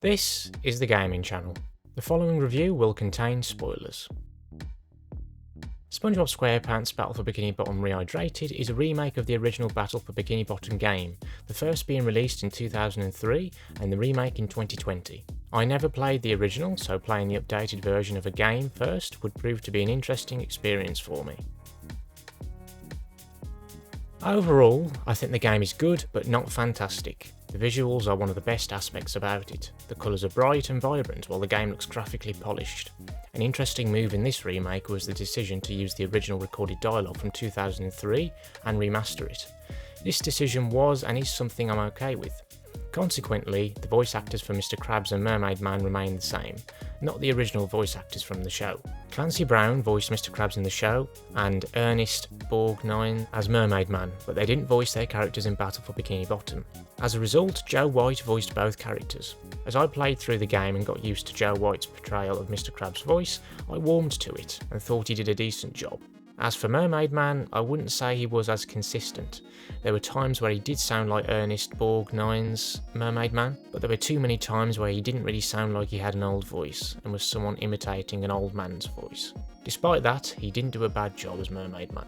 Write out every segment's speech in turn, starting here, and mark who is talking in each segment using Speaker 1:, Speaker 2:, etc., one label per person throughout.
Speaker 1: This is the gaming channel. The following review will contain spoilers. SpongeBob SquarePants Battle for Bikini Bottom Rehydrated is a remake of the original Battle for Bikini Bottom game, the first being released in 2003 and the remake in 2020. I never played the original, so playing the updated version of a game first would prove to be an interesting experience for me. Overall, I think the game is good but not fantastic. The visuals are one of the best aspects about it. The colours are bright and vibrant while the game looks graphically polished. An interesting move in this remake was the decision to use the original recorded dialogue from 2003 and remaster it. This decision was and is something I'm okay with. Consequently, the voice actors for Mr. Krabs and Mermaid Man remain the same, not the original voice actors from the show. Clancy Brown voiced Mr. Krabs in the show, and Ernest Borgnine as Mermaid Man, but they didn't voice their characters in Battle for Bikini Bottom. As a result, Joe White voiced both characters. As I played through the game and got used to Joe White's portrayal of Mr. Krabs' voice, I warmed to it and thought he did a decent job. As for Mermaid Man, I wouldn't say he was as consistent. There were times where he did sound like Ernest Borgnine's Mermaid Man, but there were too many times where he didn't really sound like he had an old voice and was someone imitating an old man's voice. Despite that, he didn't do a bad job as Mermaid Man.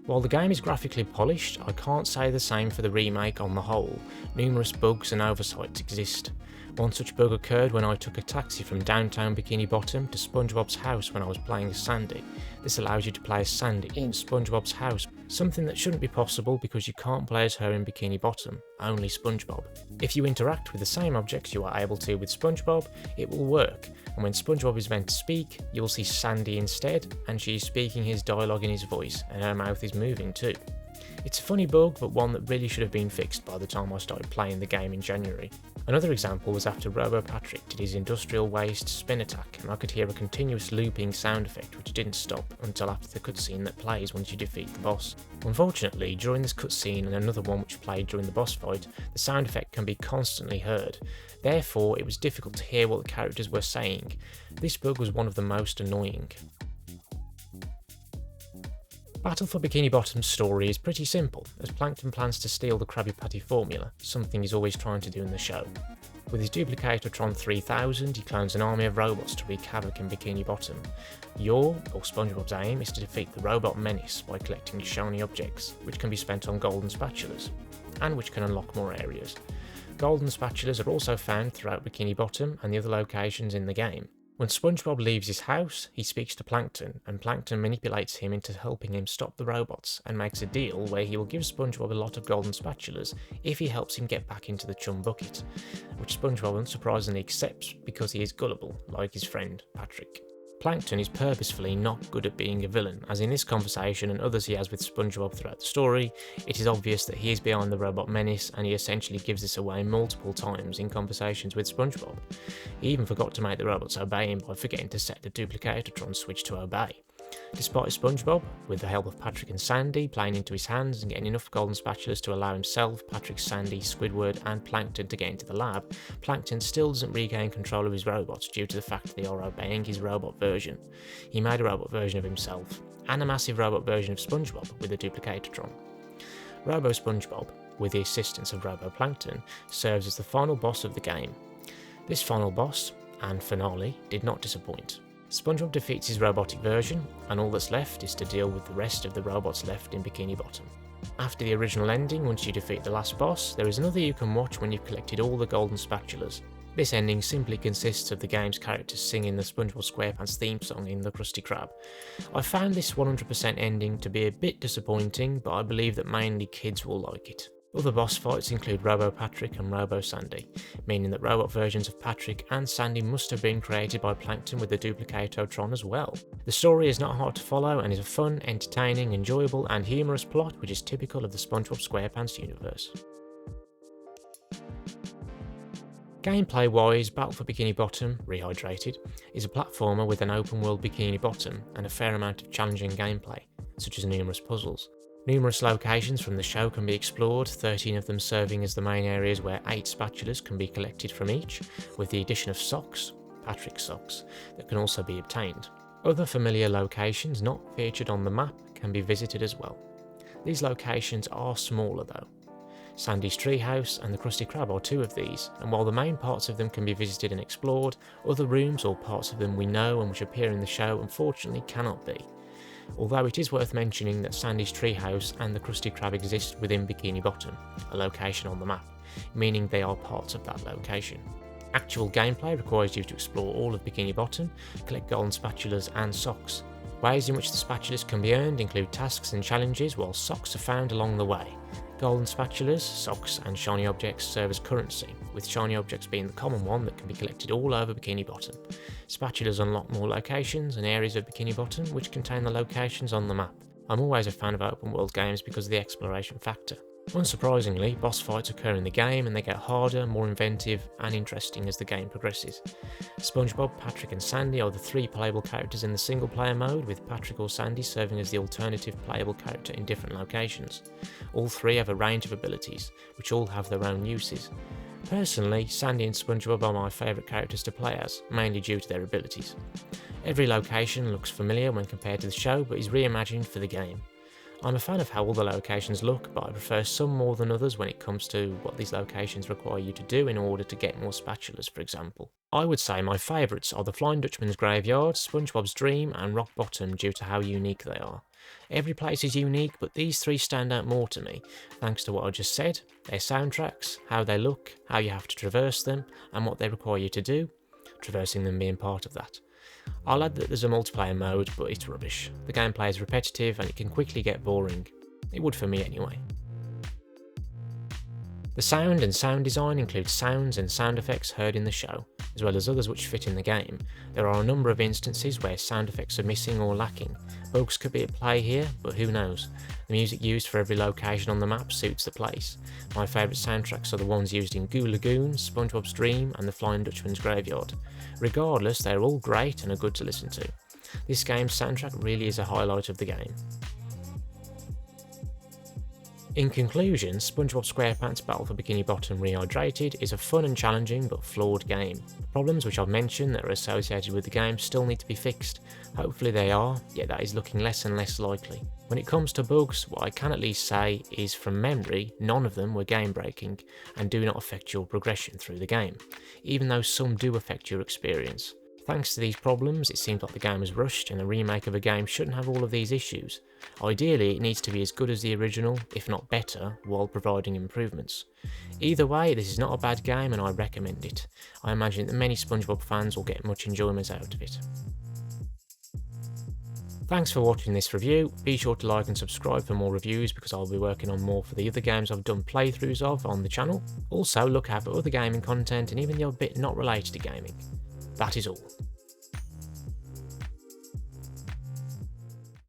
Speaker 1: While the game is graphically polished, I can't say the same for the remake on the whole. Numerous bugs and oversights exist. One such bug occurred when I took a taxi from downtown Bikini Bottom to SpongeBob's house when I was playing as Sandy. This allows you to play as Sandy in SpongeBob's house, something that shouldn't be possible because you can't play as her in Bikini Bottom, only SpongeBob. If you interact with the same objects you are able to with SpongeBob, it will work, and when SpongeBob is meant to speak, you will see Sandy instead, and she is speaking his dialogue in his voice, and her mouth is moving too. It's a funny bug, but one that really should have been fixed by the time I started playing the game in January. Another example was after Robo Patrick did his industrial waste spin attack, and I could hear a continuous looping sound effect which didn't stop until after the cutscene that plays once you defeat the boss. Unfortunately, during this cutscene and another one which played during the boss fight, the sound effect can be constantly heard. Therefore, it was difficult to hear what the characters were saying. This bug was one of the most annoying. Battle for Bikini Bottom's story is pretty simple, as Plankton plans to steal the Krabby Patty formula, something he's always trying to do in the show. With his Duplicatotron 3000, he clones an army of robots to wreak havoc in Bikini Bottom. Your, or SpongeBob's aim, is to defeat the robot menace by collecting shiny objects, which can be spent on golden spatulas, and which can unlock more areas. Golden spatulas are also found throughout Bikini Bottom and the other locations in the game. When SpongeBob leaves his house, he speaks to Plankton, and Plankton manipulates him into helping him stop the robots, and makes a deal where he will give SpongeBob a lot of golden spatulas if he helps him get back into the chum bucket, which SpongeBob unsurprisingly accepts because he is gullible, like his friend Patrick. Plankton is purposefully not good at being a villain, as in this conversation and others he has with SpongeBob throughout the story, it is obvious that he is behind the robot menace, and he essentially gives this away multiple times in conversations with SpongeBob. He even forgot to make the robots obey him by forgetting to set the Duplicatotron switch to obey. Despite SpongeBob, with the help of Patrick and Sandy, playing into his hands and getting enough golden spatulas to allow himself, Patrick, Sandy, Squidward and Plankton to get into the lab, Plankton still doesn't regain control of his robots due to the fact that they are obeying his robot version. He made a robot version of himself, and a massive robot version of SpongeBob with a Duplicatotron. Robo SpongeBob, with the assistance of Robo Plankton, serves as the final boss of the game. This final boss, and finale, did not disappoint. SpongeBob defeats his robotic version, and all that's left is to deal with the rest of the robots left in Bikini Bottom. After the original ending, once you defeat the last boss, there is another you can watch when you've collected all the golden spatulas. This ending simply consists of the game's characters singing the SpongeBob SquarePants theme song in the Krusty Krab. I found this 100% ending to be a bit disappointing, but I believe that mainly kids will like it. Other boss fights include Robo Patrick and Robo Sandy, meaning that robot versions of Patrick and Sandy must have been created by Plankton with the Duplicatotron as well. The story is not hard to follow and is a fun, entertaining, enjoyable and humorous plot which is typical of the SpongeBob SquarePants universe. Gameplay wise, Battle for Bikini Bottom Rehydrated is a platformer with an open world Bikini Bottom and a fair amount of challenging gameplay, such as numerous puzzles. Numerous locations from the show can be explored, 13 of them serving as the main areas where 8 spatulas can be collected from each, with the addition of socks, Patrick's socks, that can also be obtained. Other familiar locations not featured on the map can be visited as well. These locations are smaller though. Sandy's Treehouse and the Krusty Krab are two of these, and while the main parts of them can be visited and explored, other rooms or parts of them we know and which appear in the show unfortunately cannot be. Although it is worth mentioning that Sandy's Treehouse and the Krusty Krab exist within Bikini Bottom, a location on the map, meaning they are parts of that location. Actual gameplay requires you to explore all of Bikini Bottom, collect golden spatulas and socks. Ways in which the spatulas can be earned include tasks and challenges, while socks are found along the way. Golden spatulas, socks and shiny objects serve as currency, with shiny objects being the common one that can be collected all over Bikini Bottom. Spatulas unlock more locations and areas of Bikini Bottom which contain the locations on the map. I'm always a fan of open world games because of the exploration factor. Unsurprisingly, boss fights occur in the game and they get harder, more inventive and interesting as the game progresses. SpongeBob, Patrick and Sandy are the three playable characters in the single player mode, with Patrick or Sandy serving as the alternative playable character in different locations. All three have a range of abilities, which all have their own uses. Personally, Sandy and SpongeBob are my favourite characters to play as, mainly due to their abilities. Every location looks familiar when compared to the show, but is reimagined for the game. I'm a fan of how all the locations look, but I prefer some more than others when it comes to what these locations require you to do in order to get more spatulas, for example. I would say my favourites are the Flying Dutchman's Graveyard, SpongeBob's Dream and Rock Bottom due to how unique they are. Every place is unique, but these three stand out more to me, thanks to what I just said, their soundtracks, how they look, how you have to traverse them, and what they require you to do, traversing them being part of that. I'll add that there's a multiplayer mode, but it's rubbish. The gameplay is repetitive and it can quickly get boring. It would for me anyway. The sound and sound design includes sounds and sound effects heard in the show, as well as others which fit in the game. There are a number of instances where sound effects are missing or lacking. Bugs could be at play here, but who knows. The music used for every location on the map suits the place. My favourite soundtracks are the ones used in Goo Lagoon, SpongeBob's Dream and the Flying Dutchman's Graveyard. Regardless, they're all great and are good to listen to. This game's soundtrack really is a highlight of the game. In conclusion, SpongeBob SquarePants Battle for Bikini Bottom Rehydrated is a fun and challenging but flawed game. The problems which I've mentioned that are associated with the game still need to be fixed. Hopefully they are, yet that is looking less and less likely. When it comes to bugs, what I can at least say is from memory, none of them were game breaking and do not affect your progression through the game, even though some do affect your experience. Thanks to these problems, it seems like the game is rushed and a remake of a game shouldn't have all of these issues. Ideally, it needs to be as good as the original, if not better, while providing improvements. Either way, this is not a bad game and I recommend it. I imagine that many SpongeBob fans will get much enjoyment out of it. Thanks for watching this review. Be sure to like and subscribe for more reviews because I'll be working on more for the other games I've done playthroughs of on the channel. Also, look out for other gaming content and even the odd bit not related to gaming. That is all.